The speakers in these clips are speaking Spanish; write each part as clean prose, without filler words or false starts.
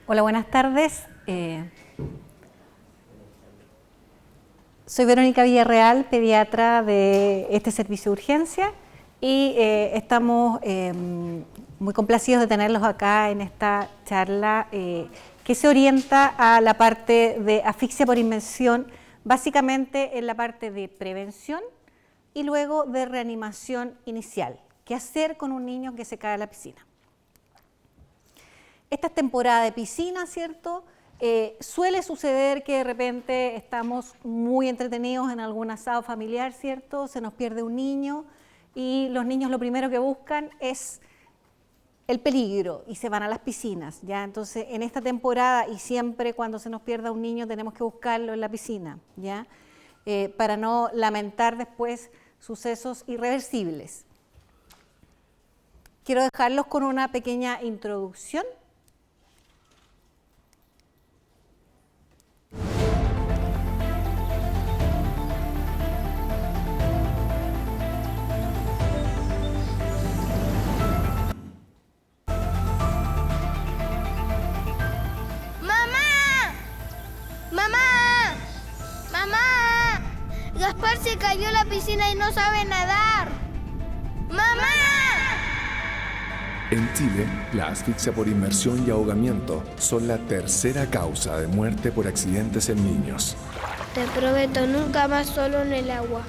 Hola, buenas tardes. Soy Verónica Villarreal, pediatra de este servicio de urgencia y estamos muy complacidos de tenerlos acá en esta charla que se orienta a la parte de asfixia por inmersión, básicamente en la parte de prevención y luego de reanimación inicial. ¿Qué hacer con un niño que se cae a la piscina? Esta es temporada de piscina, ¿cierto? Suele suceder que de repente estamos muy entretenidos en algún asado familiar, ¿cierto? Se nos pierde un niño y los niños lo primero que buscan es el peligro y se van a las piscinas, ¿ya? Entonces, en esta temporada y siempre cuando se nos pierda un niño tenemos que buscarlo en la piscina, ¿ya? Para no lamentar después sucesos irreversibles. Quiero dejarlos con una pequeña introducción. Gaspar se cayó en la piscina y no sabe nadar. ¡Mamá! En Chile, la asfixia por inmersión y ahogamiento son la tercera causa de muerte por accidentes en niños. Te prometo nunca más solo en el agua.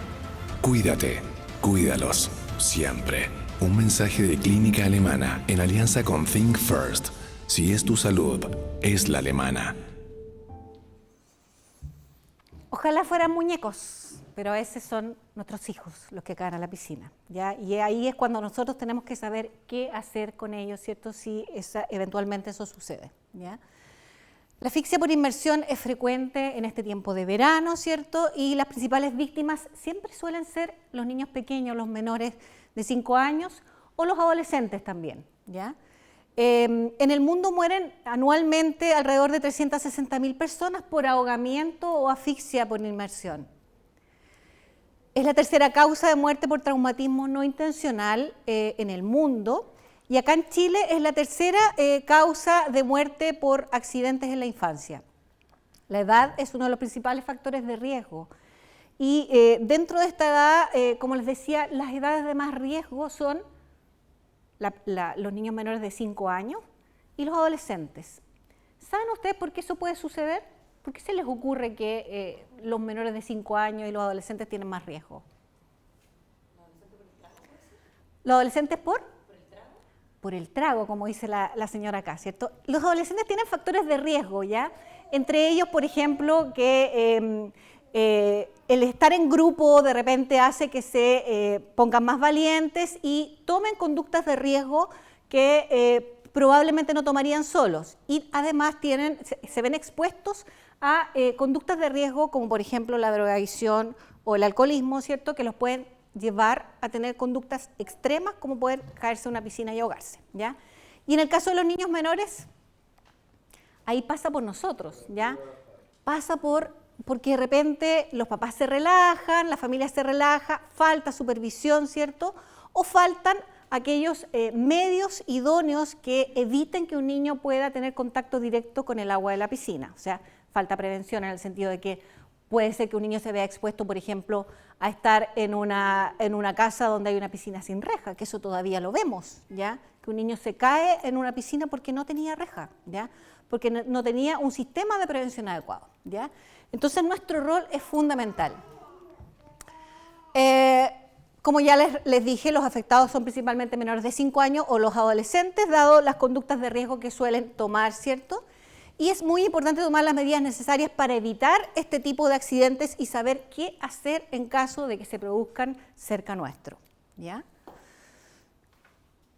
Cuídate, cuídalos, siempre. Un mensaje de Clínica Alemana en alianza con Think First. Si es tu salud, es la alemana. Ojalá fueran muñecos, pero a veces son nuestros hijos los que caen a la piscina, ¿ya? Y ahí es cuando nosotros tenemos que saber qué hacer con ellos, ¿cierto? Si eventualmente eso sucede, ¿ya? La asfixia por inmersión es frecuente en este tiempo de verano, ¿cierto? Y las principales víctimas siempre suelen ser los niños pequeños, los menores de 5 años o los adolescentes también, ¿ya? En el mundo mueren anualmente alrededor de 360.000 personas por ahogamiento o asfixia por inmersión. Es la tercera causa de muerte por traumatismo no intencional en el mundo y acá en Chile es la tercera causa de muerte por accidentes en la infancia. La edad es uno de los principales factores de riesgo y dentro de esta edad, como les decía, las edades de más riesgo son los niños menores de 5 años y los adolescentes. ¿Saben ustedes por qué eso puede suceder? ¿Por qué se les ocurre que los menores de 5 años y los adolescentes tienen más riesgo? ¿Los adolescentes por? Por el trago. Por el trago, como dice la señora acá, ¿cierto? Los adolescentes tienen factores de riesgo, ¿ya? Entre ellos, por ejemplo, que el estar en grupo de repente hace que se pongan más valientes y tomen conductas de riesgo que probablemente no tomarían solos. Y además se ven expuestos a conductas de riesgo como por ejemplo la drogadicción o el alcoholismo, ¿cierto? Que los pueden llevar a tener conductas extremas como poder caerse en una piscina y ahogarse, ¿ya? Y en el caso de los niños menores, ahí pasa por nosotros, ¿ya? Pasa porque de repente los papás se relajan, la familia se relaja, falta supervisión, ¿cierto? O faltan aquellos medios idóneos que eviten que un niño pueda tener contacto directo con el agua de la piscina. O sea, falta prevención en el sentido de que puede ser que un niño se vea expuesto, por ejemplo, a estar en una casa donde hay una piscina sin reja, que eso todavía lo vemos, ¿ya? Que un niño se cae en una piscina porque no tenía reja, ¿ya? Porque no tenía un sistema de prevención adecuado, ¿ya? Entonces nuestro rol es fundamental. Como ya les dije, los afectados son principalmente menores de 5 años o los adolescentes, dado las conductas de riesgo que suelen tomar, ¿cierto? Y es muy importante tomar las medidas necesarias para evitar este tipo de accidentes y saber qué hacer en caso de que se produzcan cerca nuestro, ¿ya?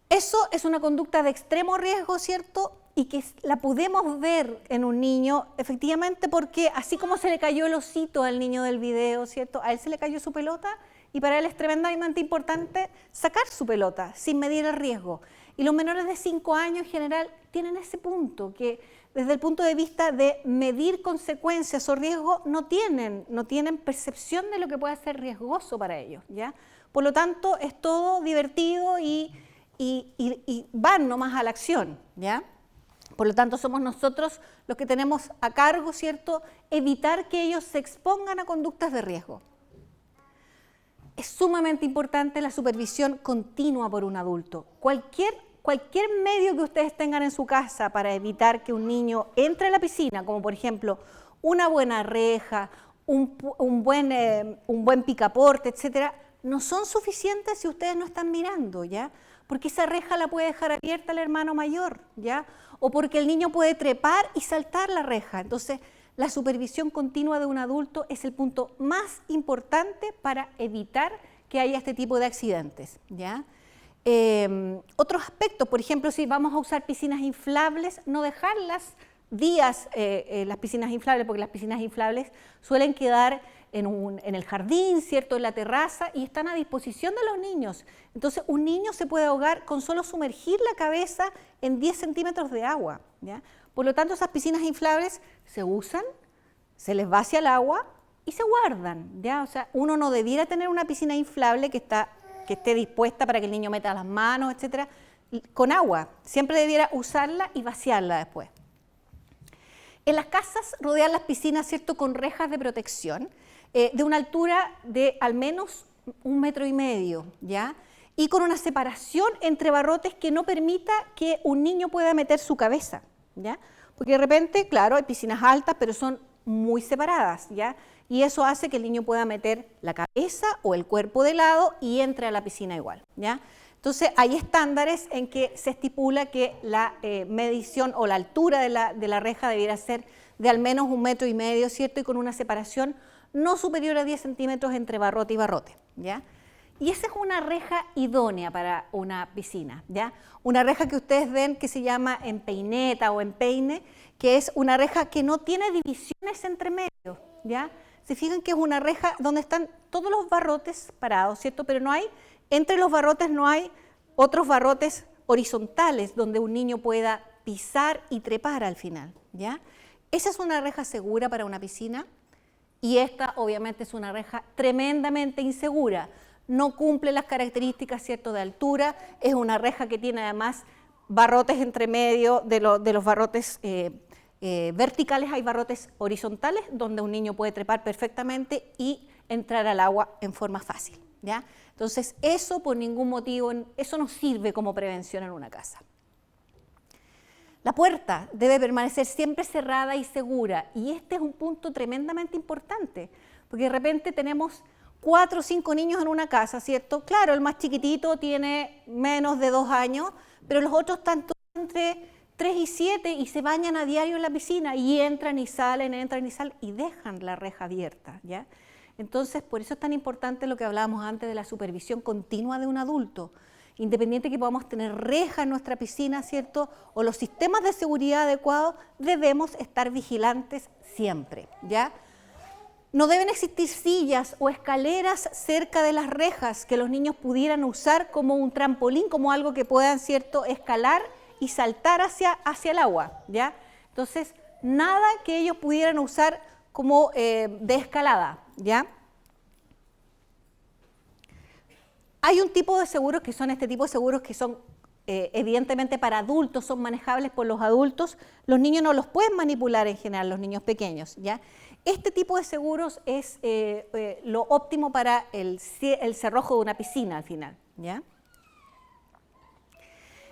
Eso es una conducta de extremo riesgo, ¿cierto? Y que la podemos ver en un niño, efectivamente, porque así como se le cayó el osito al niño del video, ¿cierto? A él se le cayó su pelota y para él es tremendamente importante sacar su pelota sin medir el riesgo. Y los menores de 5 años en general tienen ese punto, que desde el punto de vista de medir consecuencias o riesgos no tienen percepción de lo que puede ser riesgoso para ellos, ¿ya? Por lo tanto, es todo divertido y van nomás a la acción, ¿ya? Por lo tanto, somos nosotros los que tenemos a cargo, ¿cierto?, evitar que ellos se expongan a conductas de riesgo. Es sumamente importante la supervisión continua por un adulto. Cualquier medio que ustedes tengan en su casa para evitar que un niño entre a la piscina, como por ejemplo una buena reja, un buen picaporte, etcétera, no son suficientes si ustedes no están mirando, ¿ya? Porque esa reja la puede dejar abierta el hermano mayor, ¿ya? O porque el niño puede trepar y saltar la reja. Entonces, la supervisión continua de un adulto es el punto más importante para evitar que haya este tipo de accidentes, ¿ya? Otros aspectos, por ejemplo, si vamos a usar piscinas inflables, no dejarlas días las piscinas inflables, porque las piscinas inflables suelen quedar en el jardín, ¿cierto?, en la terraza, y están a disposición de los niños. Entonces, un niño se puede ahogar con solo sumergir la cabeza en 10 centímetros de agua, ¿ya? Por lo tanto, esas piscinas inflables se usan, se les vacía el agua y se guardan, ¿ya? O sea, uno no debiera tener una piscina inflable que esté dispuesta para que el niño meta las manos, etcétera, con agua. Siempre debiera usarla y vaciarla después. En las casas rodear las piscinas, ¿cierto?, con rejas de protección de una altura de al menos 1,5 metros, ¿ya? Y con una separación entre barrotes que no permita que un niño pueda meter su cabeza, ¿ya? Porque de repente, claro, hay piscinas altas, pero son muy separadas, ¿ya? Y eso hace que el niño pueda meter la cabeza o el cuerpo de lado y entre a la piscina igual, ¿ya? Entonces, hay estándares en que se estipula que la medición o la altura de la reja debiera ser de al menos 1,5 metros, ¿cierto? Y con una separación no superior a 10 centímetros entre barrote y barrote, ¿ya? Y esa es una reja idónea para una piscina, ¿ya? Una reja que ustedes ven que se llama empeineta o empeine, que es una reja que no tiene divisiones entre medios, ¿ya? Se fijan que es una reja donde están todos los barrotes parados, ¿cierto? Pero no hay, entre los barrotes no hay otros barrotes horizontales donde un niño pueda pisar y trepar al final, ¿ya? Esa es una reja segura para una piscina y esta obviamente es una reja tremendamente insegura. No cumple las características, ¿cierto?, de altura, es una reja que tiene además barrotes entre medio de los barrotes verticales, hay barrotes horizontales donde un niño puede trepar perfectamente y entrar al agua en forma fácil, ¿ya? Entonces, eso por ningún motivo, eso no sirve como prevención en una casa. La puerta debe permanecer siempre cerrada y segura, y este es un punto tremendamente importante, porque de repente tenemos 4 o 5 niños en una casa, ¿cierto? Claro, el más chiquitito tiene menos de 2 años, pero los otros están todos entre 3 y 7 y se bañan a diario en la piscina y entran y salen y dejan la reja abierta, ¿ya? Entonces, por eso es tan importante lo que hablábamos antes de la supervisión continua de un adulto. Independiente que podamos tener reja en nuestra piscina, ¿cierto?, o los sistemas de seguridad adecuados, debemos estar vigilantes siempre, ¿ya? No deben existir sillas o escaleras cerca de las rejas que los niños pudieran usar como un trampolín, como algo que puedan, ¿cierto?, escalar y saltar hacia el agua, ¿ya? Entonces, nada que ellos pudieran usar como de escalada, ¿ya? Hay un tipo de seguros que son este tipo de seguros que son evidentemente para adultos, son manejables por los adultos. Los niños no los pueden manipular en general, los niños pequeños, ¿ya? Este tipo de seguros es lo óptimo para el cerrojo de una piscina al final, ¿ya?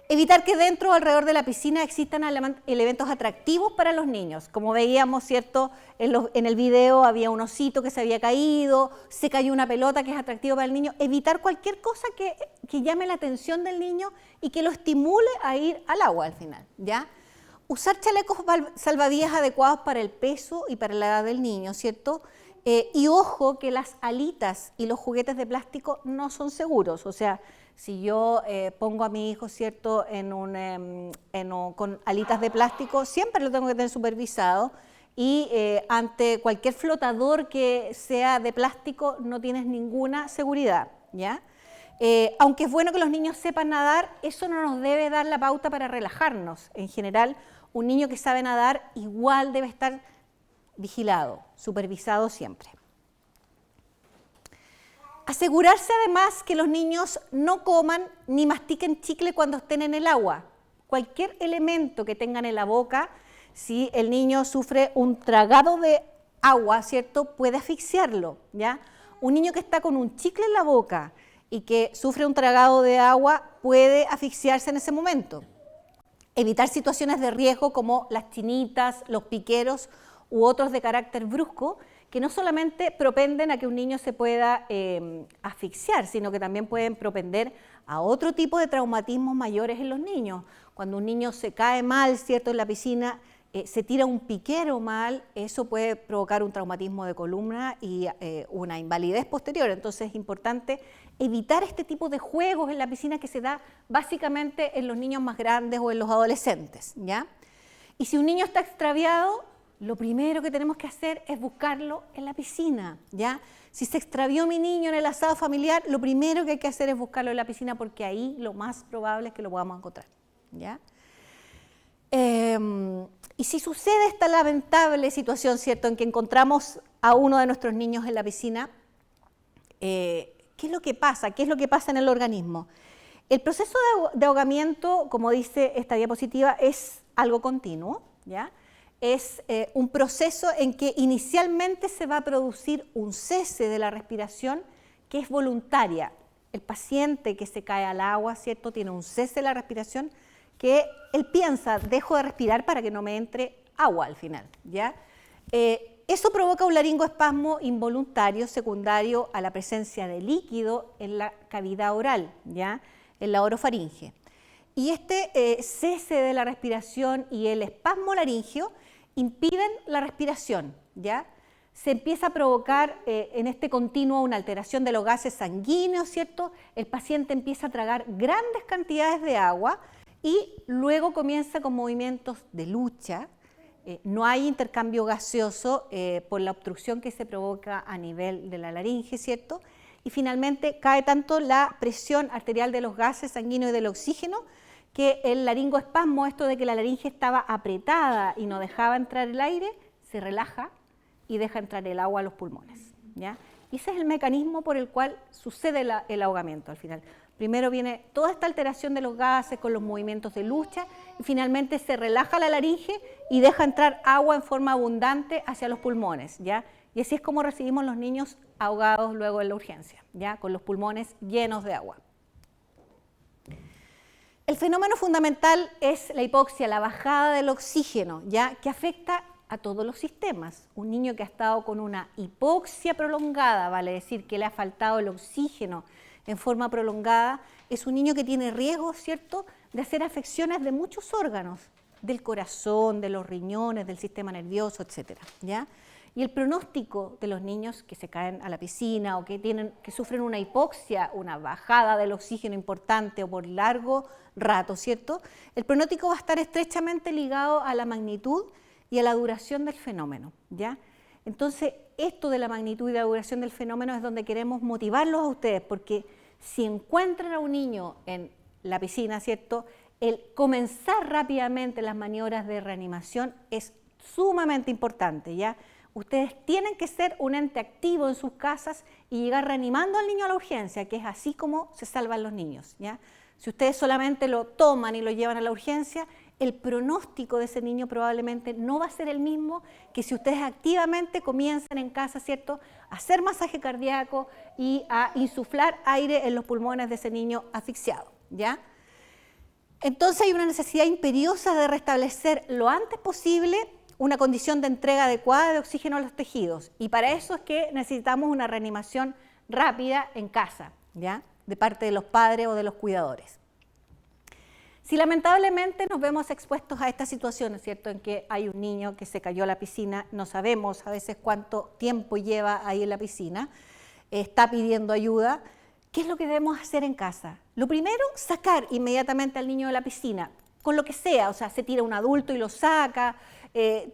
Evitar que dentro o alrededor de la piscina existan elementos atractivos para los niños. Como veíamos, ¿cierto?, en el video había un osito que se había caído, se cayó una pelota que es atractivo para el niño. Evitar cualquier cosa que llame la atención del niño y que lo estimule a ir al agua al final, ¿ya? Usar chalecos salvavidas adecuados para el peso y para la edad del niño, ¿cierto? Y ojo que las alitas y los juguetes de plástico no son seguros, o sea, si yo pongo a mi hijo, ¿cierto?, con alitas de plástico, siempre lo tengo que tener supervisado y ante cualquier flotador que sea de plástico no tienes ninguna seguridad, ¿ya? Aunque es bueno que los niños sepan nadar, eso no nos debe dar la pauta para relajarnos. En general, un niño que sabe nadar igual debe estar vigilado, supervisado siempre. Asegurarse además que los niños no coman ni mastiquen chicle cuando estén en el agua. cualquier elemento que tengan en la boca, si el niño sufre un tragado de agua, ¿cierto?, puede asfixiarlo, ¿ya? Un niño que está con un chicle en la boca y que sufre un tragado de agua puede asfixiarse en ese momento. Evitar situaciones de riesgo como las chinitas, los piqueros u otros de carácter brusco, que no solamente propenden a que un niño se pueda asfixiar, sino que también pueden propender a otro tipo de traumatismos mayores en los niños. Cuando un niño se cae mal, ¿cierto?, en la piscina, se tira un piquero mal, eso puede provocar un traumatismo de columna y una invalidez posterior. Entonces es importante evitar este tipo de juegos en la piscina que se da básicamente en los niños más grandes o en los adolescentes, ¿ya? Y si un niño está extraviado, lo primero que tenemos que hacer es buscarlo en la piscina, ¿ya? Si se extravió mi niño en el asado familiar, lo primero que hay que hacer es buscarlo en la piscina porque ahí lo más probable es que lo podamos encontrar, ¿ya? Y si sucede esta lamentable situación, ¿cierto?, en que encontramos a uno de nuestros niños en la piscina, ¿qué es lo que pasa? ¿Qué es lo que pasa en el organismo? El proceso de ahogamiento, como dice esta diapositiva, es algo continuo, ¿ya? Es un proceso en que inicialmente se va a producir un cese de la respiración que es voluntaria. El paciente que se cae al agua, ¿cierto?, tiene un cese de la respiración que él piensa, dejo de respirar para que no me entre agua al final, ¿ya? Eso provoca un laringoespasmo involuntario secundario a la presencia de líquido en la cavidad oral, ¿ya?, en la orofaringe. Y este cese de la respiración y el espasmo laríngeo impiden la respiración, ¿ya? Se empieza a provocar en este continuo una alteración de los gases sanguíneos, ¿cierto? El paciente empieza a tragar grandes cantidades de agua y luego comienza con movimientos de lucha. No hay intercambio gaseoso por la obstrucción que se provoca a nivel de la laringe, ¿cierto? Y finalmente cae tanto la presión arterial de los gases sanguíneos y del oxígeno que el laringoespasmo, esto de que la laringe estaba apretada y no dejaba entrar el aire, se relaja y deja entrar el agua a los pulmones, ¿ya? Y ese es el mecanismo por el cual sucede el ahogamiento al final. Primero viene toda esta alteración de los gases con los movimientos de lucha y finalmente se relaja la laringe y deja entrar agua en forma abundante hacia los pulmones, ¿ya? Y así es como recibimos los niños ahogados luego en la urgencia, ¿ya?, con los pulmones llenos de agua. El fenómeno fundamental es la hipoxia, la bajada del oxígeno, ¿ya?, que afecta a todos los sistemas. Un niño que ha estado con una hipoxia prolongada, vale decir que le ha faltado el oxígeno en forma prolongada, es un niño que tiene riesgo, ¿cierto?, de hacer afecciones de muchos órganos, del corazón, de los riñones, del sistema nervioso, etcétera, ¿ya? Y el pronóstico de los niños que se caen a la piscina o que sufren una hipoxia, una bajada del oxígeno importante o por largo rato, ¿cierto? El pronóstico va a estar estrechamente ligado a la magnitud y a la duración del fenómeno, ¿ya? Entonces, esto de la magnitud y la duración del fenómeno es donde queremos motivarlos a ustedes, porque si encuentran a un niño en la piscina, ¿cierto?, el comenzar rápidamente las maniobras de reanimación es sumamente importante, ¿ya? Ustedes tienen que ser un ente activo en sus casas y llegar reanimando al niño a la urgencia, que es así como se salvan los niños, ¿ya? Si ustedes solamente lo toman y lo llevan a la urgencia, el pronóstico de ese niño probablemente no va a ser el mismo que si ustedes activamente comienzan en casa, ¿cierto?, a hacer masaje cardíaco y a insuflar aire en los pulmones de ese niño asfixiado, ¿ya? Entonces hay una necesidad imperiosa de restablecer lo antes posible una condición de entrega adecuada de oxígeno a los tejidos, y para eso es que necesitamos una reanimación rápida en casa, ¿ya?, de parte de los padres o de los cuidadores. Si lamentablemente nos vemos expuestos a esta situación, ¿cierto?, en que hay un niño que se cayó a la piscina, no sabemos a veces cuánto tiempo lleva ahí en la piscina, está pidiendo ayuda, ¿qué es lo que debemos hacer en casa? Lo primero, sacar inmediatamente al niño de la piscina, con lo que sea, o sea, se tira un adulto y lo saca,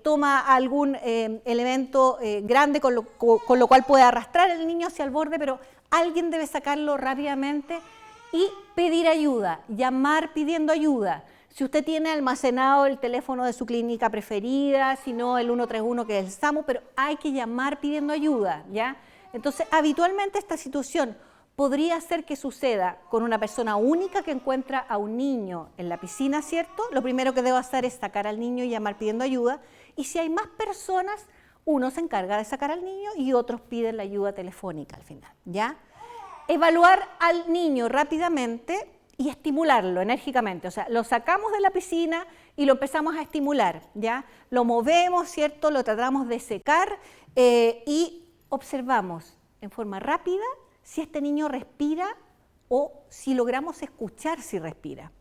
toma algún elemento grande con lo cual puede arrastrar al niño hacia el borde, pero alguien debe sacarlo rápidamente y pedir ayuda, llamar pidiendo ayuda. Si usted tiene almacenado el teléfono de su clínica preferida, si no el 131 que es el SAMU, pero hay que llamar pidiendo ayuda, ¿ya? Entonces, habitualmente esta situación podría ser que suceda con una persona única que encuentra a un niño en la piscina, ¿cierto? Lo primero que debo hacer es sacar al niño y llamar pidiendo ayuda. Y si hay más personas, uno se encarga de sacar al niño y otros piden la ayuda telefónica al final, ¿ya? Evaluar al niño rápidamente y estimularlo enérgicamente. O sea, lo sacamos de la piscina y lo empezamos a estimular, ¿ya? Lo movemos, ¿cierto? Lo tratamos de secar y observamos en forma rápida si este niño respira o si logramos escuchar si respira.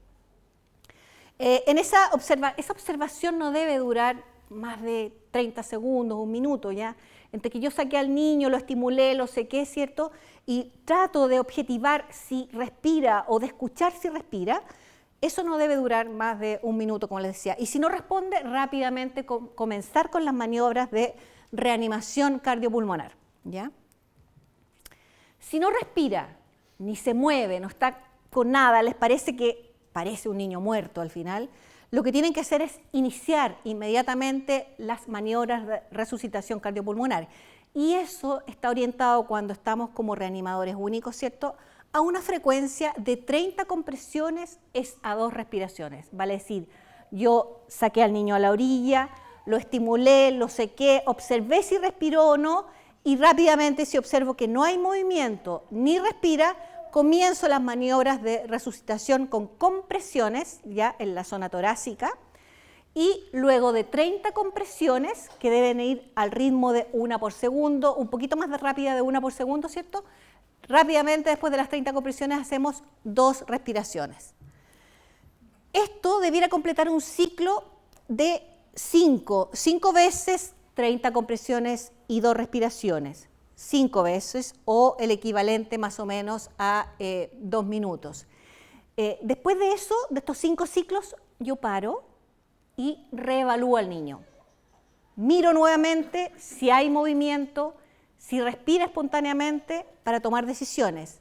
Esa observación no debe durar más de 30 segundos, un minuto, ¿ya? Entre que yo saqué al niño, lo estimulé, lo sequé, ¿cierto? Y trato de objetivar si respira o de escuchar si respira, eso no debe durar más de un minuto, como les decía. Y si no responde, rápidamente comenzar con las maniobras de reanimación cardiopulmonar, ¿ya? Si no respira, ni se mueve, no está con nada, les parece que parece un niño muerto al final, lo que tienen que hacer es iniciar inmediatamente las maniobras de resucitación cardiopulmonar. Y eso está orientado cuando estamos como reanimadores únicos, ¿cierto?, a una frecuencia de 30 compresiones a 2 respiraciones. Vale decir, yo saqué al niño a la orilla, lo estimulé, lo sequé, observé si respiró o no, y rápidamente si observo que no hay movimiento ni respira, comienzo las maniobras de resucitación con compresiones ya en la zona torácica y luego de 30 compresiones que deben ir al ritmo de 1 por segundo, un poquito más de rápida de 1 por segundo, ¿cierto? Rápidamente después de las 30 compresiones hacemos 2 respiraciones. Esto debiera completar un ciclo de 5 veces 30 compresiones y 2 respiraciones. 5 veces o el equivalente más o menos a 2 minutos. Después de eso, de estos 5 ciclos, yo paro y reevalúo al niño. Miro nuevamente si hay movimiento, si respira espontáneamente para tomar decisiones.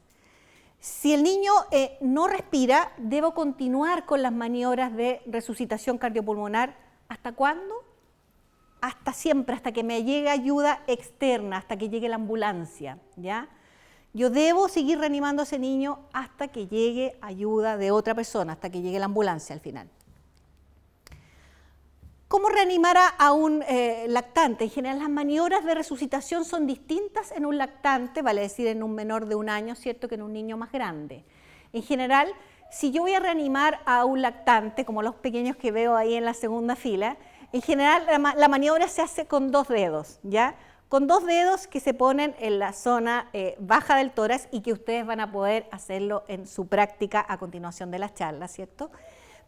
Si el niño no respira, debo continuar con las maniobras de resucitación cardiopulmonar. ¿Hasta cuándo? Hasta siempre, hasta que me llegue ayuda externa, hasta que llegue la ambulancia, ¿ya? Yo debo seguir reanimando a ese niño hasta que llegue ayuda de otra persona, hasta que llegue la ambulancia al final. ¿Cómo reanimar a un lactante? En general, las maniobras de resucitación son distintas en un lactante, vale decir en un menor de 1 año, ¿cierto?, que en un niño más grande. En general, si yo voy a reanimar a un lactante, como los pequeños que veo ahí en la segunda fila, en general, la maniobra se hace con 2 dedos, ¿ya? Con 2 dedos que se ponen en la zona baja del tórax y que ustedes van a poder hacerlo en su práctica a continuación de la charla, ¿cierto?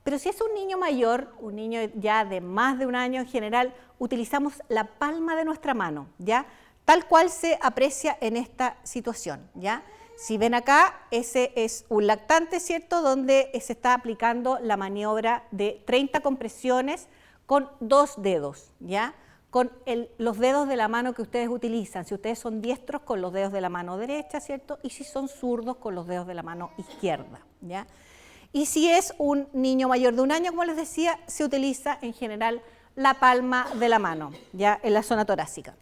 Pero si es un niño mayor, un niño ya de más de 1 año, en general, utilizamos la palma de nuestra mano, ¿ya? Tal cual se aprecia en esta situación, ¿ya? Si ven acá, ese es un lactante, ¿cierto?, donde se está aplicando la maniobra de 30 compresiones con 2 dedos, ¿ya? Con los dedos de la mano que ustedes utilizan. Si ustedes son diestros, con los dedos de la mano derecha, ¿cierto? Y si son zurdos, con los dedos de la mano izquierda, ¿ya? Y si es un niño mayor de 1 año, como les decía, se utiliza en general la palma de la mano, ¿ya?, en la zona torácica.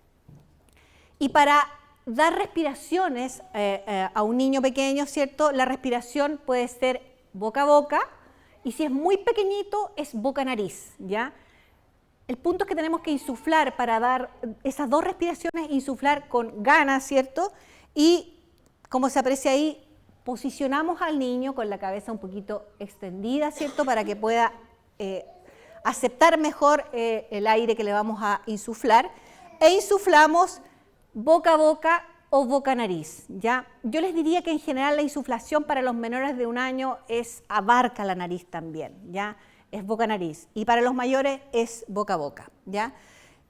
Y para dar respiraciones a un niño pequeño, ¿cierto?, la respiración puede ser boca a boca, y si es muy pequeñito, es boca-nariz, ¿ya? El punto es que tenemos que insuflar para dar esas 2 respiraciones, insuflar con ganas, ¿cierto? Y como se aprecia ahí, posicionamos al niño con la cabeza un poquito extendida, ¿cierto? Para que pueda aceptar mejor el aire que le vamos a insuflar. E insuflamos boca a boca o boca-nariz, ¿ya? Yo les diría que en general la insuflación para los menores de 1 año abarca la nariz también, ¿ya? Es boca-nariz, y para los mayores es boca a boca, ¿ya?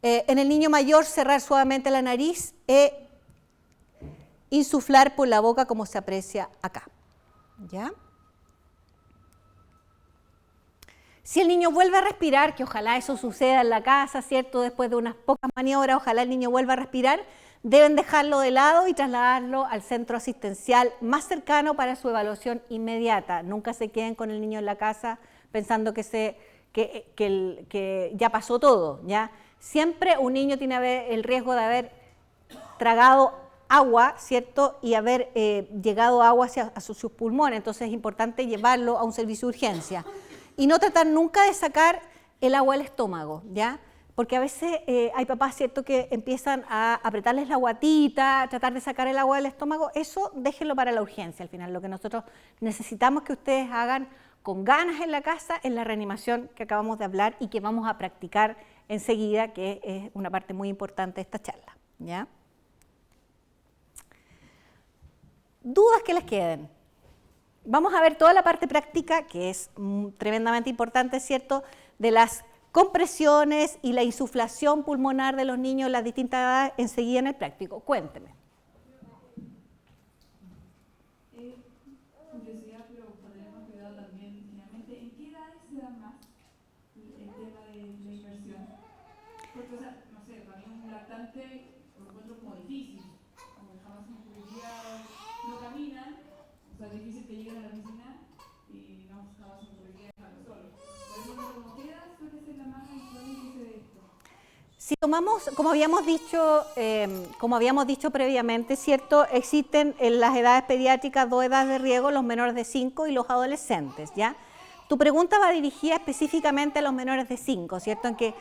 En el niño mayor, cerrar suavemente la nariz e insuflar por la boca como se aprecia acá, ¿ya? Si el niño vuelve a respirar, que ojalá eso suceda en la casa, ¿cierto?, después de unas pocas maniobras, ojalá el niño vuelva a respirar, deben dejarlo de lado y trasladarlo al centro asistencial más cercano para su evaluación inmediata. Nunca se queden con el niño en la casa pensando que ya pasó todo, ¿ya? Siempre un niño tiene el riesgo de haber tragado agua, ¿cierto? Y haber llegado agua a sus pulmones, entonces es importante llevarlo a un servicio de urgencia. Y no tratar nunca de sacar el agua del estómago, ¿ya? Porque a veces hay papás, ¿cierto?, que empiezan a apretarles la guatita, a tratar de sacar el agua del estómago. Eso déjenlo para la urgencia al final. Lo que nosotros necesitamos que ustedes hagan con ganas en la casa es la reanimación que acabamos de hablar y que vamos a practicar enseguida, que es una parte muy importante de esta charla, ¿ya? ¿Dudas que les queden? Vamos a ver toda la parte práctica, que es tremendamente importante, ¿cierto?, de las compresiones y la insuflación pulmonar de los niños en las distintas edades enseguida en el práctico. Cuénteme. Curiosidad, pero podríamos cuidado también, finalmente, ¿en qué edades se da más el tema de la inversión? Porque, o sea, no sé, para mí un lactante lo encuentro como difícil, como que jamás se me ocurriría, no caminan, o sea, es difícil que lleguen a la piscina y no jamás se me ocurriría dejarlo solo. Por eso, como qué edad suele ser la más habitual que se de esto? Si tomamos, como habíamos dicho previamente, ¿cierto? Existen en las edades pediátricas 2 edades de riesgo, los menores de 5 y los adolescentes, ¿ya? Tu pregunta va dirigida específicamente a los menores de 5, ¿cierto? En que,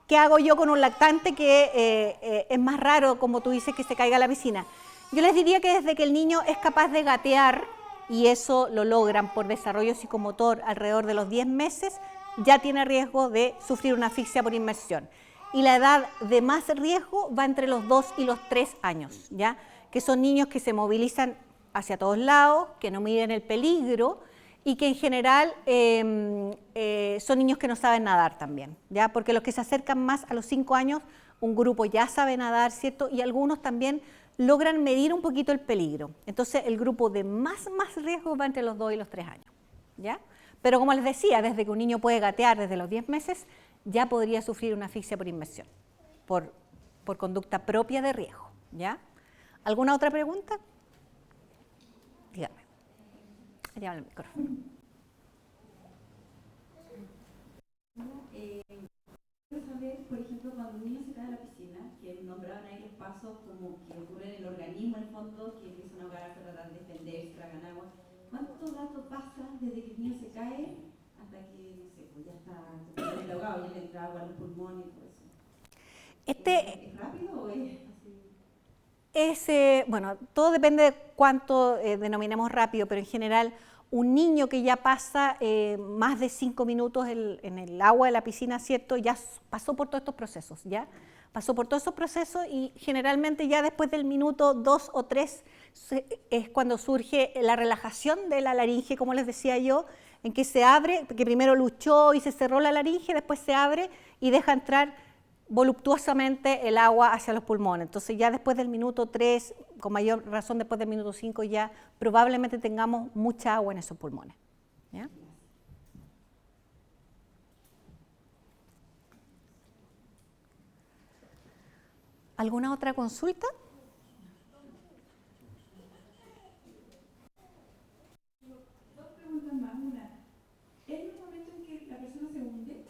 ¿qué hago yo con un lactante que es más raro, como tú dices, que se caiga a la piscina? Yo les diría que desde que el niño es capaz de gatear, y eso lo logran por desarrollo psicomotor alrededor de los 10 meses, ya tiene riesgo de sufrir una asfixia por inmersión. Y la edad de más riesgo va entre los 2 y los 3 años, ¿ya? Que son niños que se movilizan hacia todos lados, que no miden el peligro y que en general son niños que no saben nadar también, ¿ya? Porque los que se acercan más a los 5 años, un grupo ya sabe nadar, ¿cierto? Y algunos también logran medir un poquito el peligro. Entonces el grupo de más riesgo va entre los 2 y los 3 años, ¿ya? Pero como les decía, desde que un niño puede gatear desde los 10 meses, ya podría sufrir una asfixia por inmersión, por conducta propia de riesgo, ¿ya? ¿Alguna otra pregunta? Dígame. Allá el micrófono. Quiero saber, por ejemplo, cuando un niño se cae a la piscina, que nombraban ahí los pasos como que ocurren en el organismo, en el fondo, que empiezan a ahogarse, a tratar de defenderse, tragan agua. ¿Cuánto rato pasa desde que el niño se cae hasta que, no sé, pues ya está ahogado, ya le entra agua a los pulmones y todo eso? ¿Es rápido o es así? Bueno, todo depende de cuánto denominemos rápido, pero en general un niño que ya pasa más de 5 minutos en el agua de la piscina, ¿cierto? Ya pasó por todos estos procesos, ¿ya? Pasó por todos esos procesos y generalmente ya después del minuto 2 o 3 es cuando surge la relajación de la laringe, como les decía yo, en que se abre, que primero luchó y se cerró la laringe, después se abre y deja entrar voluptuosamente el agua hacia los pulmones. Entonces ya después del minuto 3, con mayor razón después del minuto 5, ya probablemente tengamos mucha agua en esos pulmones, ¿ya? ¿Alguna otra consulta? Dos preguntas más. Una, ¿hay un momento en que la persona se hunde?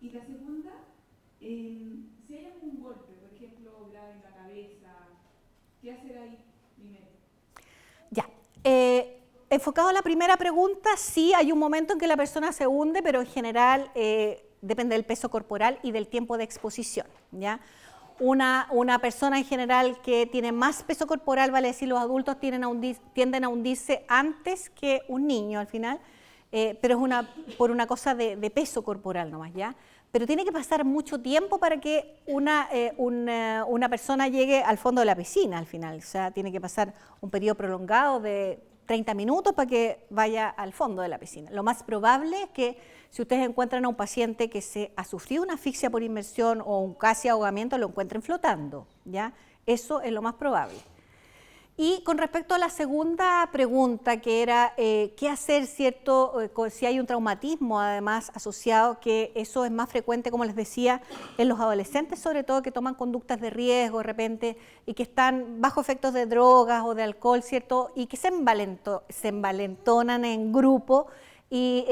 Y la segunda, si hay algún golpe, por ejemplo, grave en la cabeza, ¿qué hacer ahí primero? Ya. Enfocado a la primera pregunta, sí hay un momento en que la persona se hunde, pero en general depende del peso corporal y del tiempo de exposición, ¿ya? Una persona en general que tiene más peso corporal, vale decir, los adultos tienden a hundirse antes que un niño al final, pero es por una cosa de peso corporal nomás, ¿ya? Pero tiene que pasar mucho tiempo para que una persona llegue al fondo de la piscina al final, o sea, tiene que pasar un periodo prolongado de 30 minutos para que vaya al fondo de la piscina. Lo más probable es que si ustedes encuentran a un paciente que se ha sufrido una asfixia por inmersión o un casi ahogamiento, lo encuentren flotando, ¿ya? Eso es lo más probable. Y con respecto a la segunda pregunta, que era qué hacer, ¿cierto? Si hay un traumatismo además asociado, que eso es más frecuente, como les decía, en los adolescentes, sobre todo que toman conductas de riesgo de repente y que están bajo efectos de drogas o de alcohol, ¿cierto? Y que se envalentonan en grupo y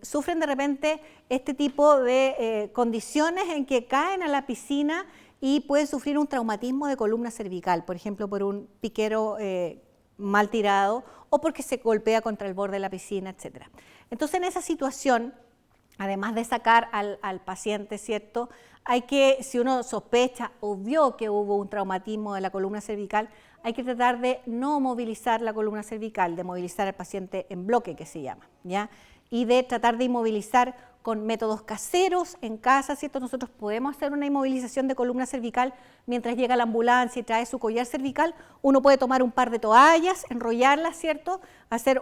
sufren de repente este tipo de condiciones en que caen a la piscina y pueden sufrir un traumatismo de columna cervical, por ejemplo, por un piquero mal tirado o porque se golpea contra el borde de la piscina, etc. Entonces, en esa situación, además de sacar al paciente, ¿cierto?, hay que, si uno sospecha o vio que hubo un traumatismo de la columna cervical, hay que tratar de no movilizar la columna cervical, de movilizar al paciente en bloque, que se llama, ¿ya? Y de tratar de inmovilizar con métodos caseros en casa, ¿cierto? Nosotros podemos hacer una inmovilización de columna cervical mientras llega la ambulancia y trae su collar cervical. Uno puede tomar un par de toallas, enrollarlas, ¿cierto? Hacer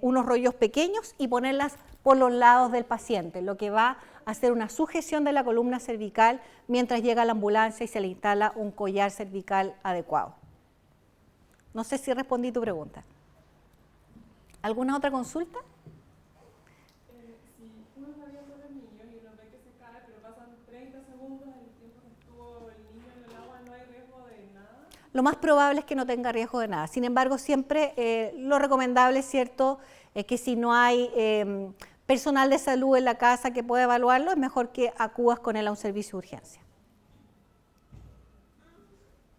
unos rollos pequeños y ponerlas por los lados del paciente, lo que va a hacer una sujeción de la columna cervical mientras llega la ambulancia y se le instala un collar cervical adecuado. No sé si respondí tu pregunta. ¿Alguna otra consulta? Si uno está viendo a los niños y uno ve que se cae, pero pasan 30 segundos del tiempo que estuvo el niño en el agua, ¿no hay riesgo de nada? Lo más probable es que no tenga riesgo de nada. Sin embargo, siempre lo recomendable, ¿cierto?, es que si no hay personal de salud en la casa que pueda evaluarlo, es mejor que acudas con él a un servicio de urgencia.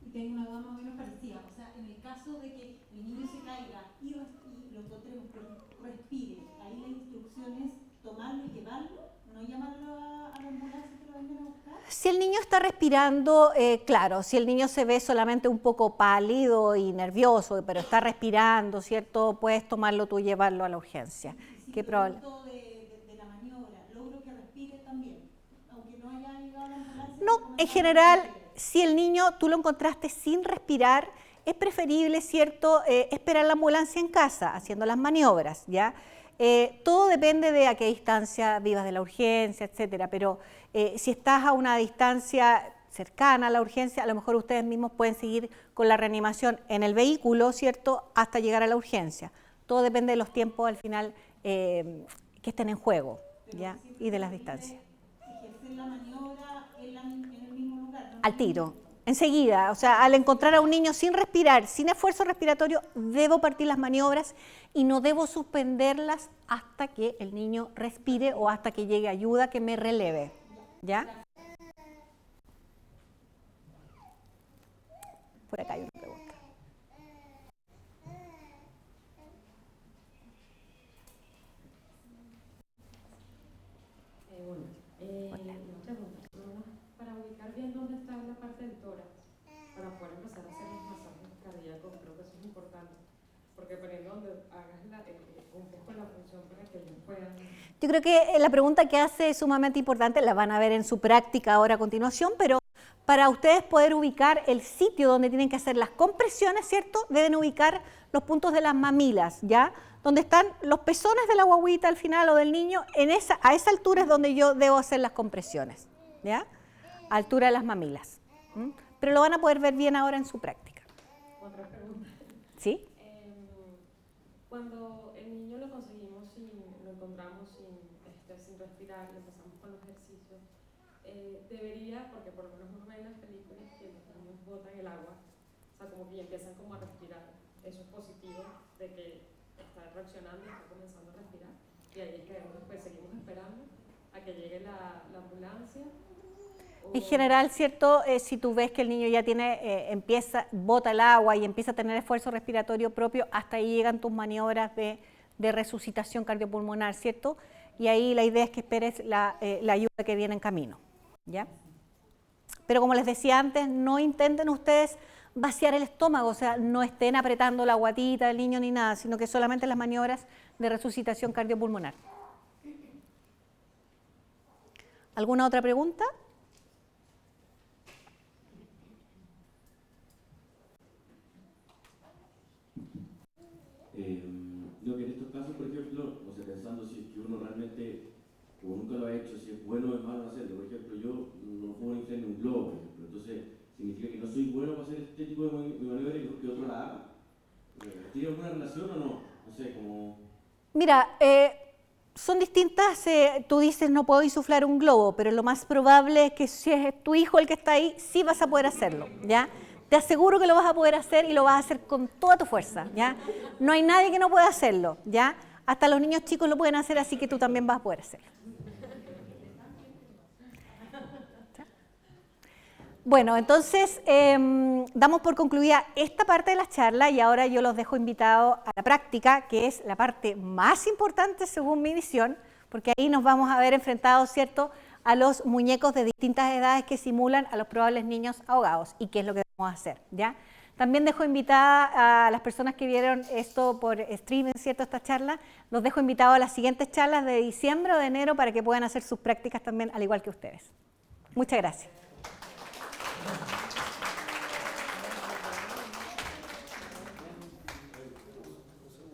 Y tengo una duda más o menos parecida. O sea, en el caso de que el niño se caiga y lo encontremos que respire, ahí la instrucción es tomarlo y llevarlo, no llamarlo a la ambulancia que lo vengan a buscar. Si el niño está respirando, claro, si el niño se ve solamente un poco pálido y nervioso, pero está respirando, ¿cierto?, puedes tomarlo tú y llevarlo a la urgencia. Si ¿Qué probable? de la maniobra, logro que respire también, aunque no haya llegado a la ambulancia. No, en general, si el niño tú lo encontraste sin respirar, es preferible, ¿cierto?, esperar la ambulancia en casa, haciendo las maniobras, ¿ya? Todo depende de a qué distancia vivas de la urgencia, etcétera, pero si estás a una distancia cercana a la urgencia, a lo mejor ustedes mismos pueden seguir con la reanimación en el vehículo, ¿cierto?, hasta llegar a la urgencia. Todo depende de los tiempos al final que estén en juego, ¿ya?, y de las distancias. Ejercer la maniobra en el mismo lugar, ¿no? Al tiro, enseguida, o sea, al encontrar a un niño sin respirar, sin esfuerzo respiratorio, debo partir las maniobras y no debo suspenderlas hasta que el niño respire o hasta que llegue ayuda que me releve, ¿ya? Por acá hay una pregunta. Para ubicar bien dónde está la parte del tórax, para poder empezar a hacer los masajes cardíacos, creo que eso es importante, porque dependiendo de donde hagas un poco la función para que ellos puedan... Yo creo que la pregunta que hace es sumamente importante, la van a ver en su práctica ahora a continuación, pero para ustedes poder ubicar el sitio donde tienen que hacer las compresiones, ¿cierto?, deben ubicar los puntos de las mamilas, ¿ya?, donde están los pezones de la guagüita al final o del niño, a esa altura es donde yo debo hacer las compresiones, ¿ya?, a altura de las mamilas. Pero lo van a poder ver bien ahora en su práctica. Otra pregunta. ¿Sí? Cuando el niño lo conseguimos, lo encontramos sin respirar, le empezamos con los ejercicios, debería, porque por lo menos uno ve en las películas que los niños botan el agua, o sea, como que empiezan como a respirar. Eso es positivo de que está reaccionando y está comenzando a respirar. Y ahí es que pues, seguimos esperando a que llegue la ambulancia. En general, ¿cierto? Si tú ves que el niño ya bota el agua y empieza a tener esfuerzo respiratorio propio, hasta ahí llegan tus maniobras de resucitación cardiopulmonar, ¿cierto? Y ahí la idea es que esperes la ayuda que viene en camino, ¿ya? Pero como les decía antes, no intenten ustedes vaciar el estómago, o sea, no estén apretando la guatita del niño ni nada, sino que solamente las maniobras de resucitación cardiopulmonar. ¿Alguna otra pregunta? Lo que en estos casos, por ejemplo, o sea, pensando si es que uno realmente, como nunca lo ha hecho, si es bueno o es malo hacerlo. Por ejemplo, yo no puedo inflar en un globo, por ejemplo, entonces significa que no soy bueno para hacer este tipo de maniobra y creo que otro la haga. ¿Tiene alguna relación o no? No sé, como... Mira, son distintas, tú dices no puedo insuflar un globo, pero lo más probable es que si es tu hijo el que está ahí, sí vas a poder hacerlo, ¿ya? Te aseguro que lo vas a poder hacer y lo vas a hacer con toda tu fuerza, ¿ya? No hay nadie que no pueda hacerlo, ¿ya? Hasta los niños chicos lo pueden hacer, así que tú también vas a poder hacerlo. Bueno, entonces damos por concluida esta parte de la charla y ahora yo los dejo invitados a la práctica, que es la parte más importante según mi visión, porque ahí nos vamos a ver enfrentados, ¿cierto?, a los muñecos de distintas edades que simulan a los probables niños ahogados y qué es lo que vamos a hacer, ¿ya? También dejo invitada a las personas que vieron esto por streaming, ¿cierto?, esta charla, los dejo invitados a las siguientes charlas de diciembre o de enero para que puedan hacer sus prácticas también al igual que ustedes. Muchas gracias.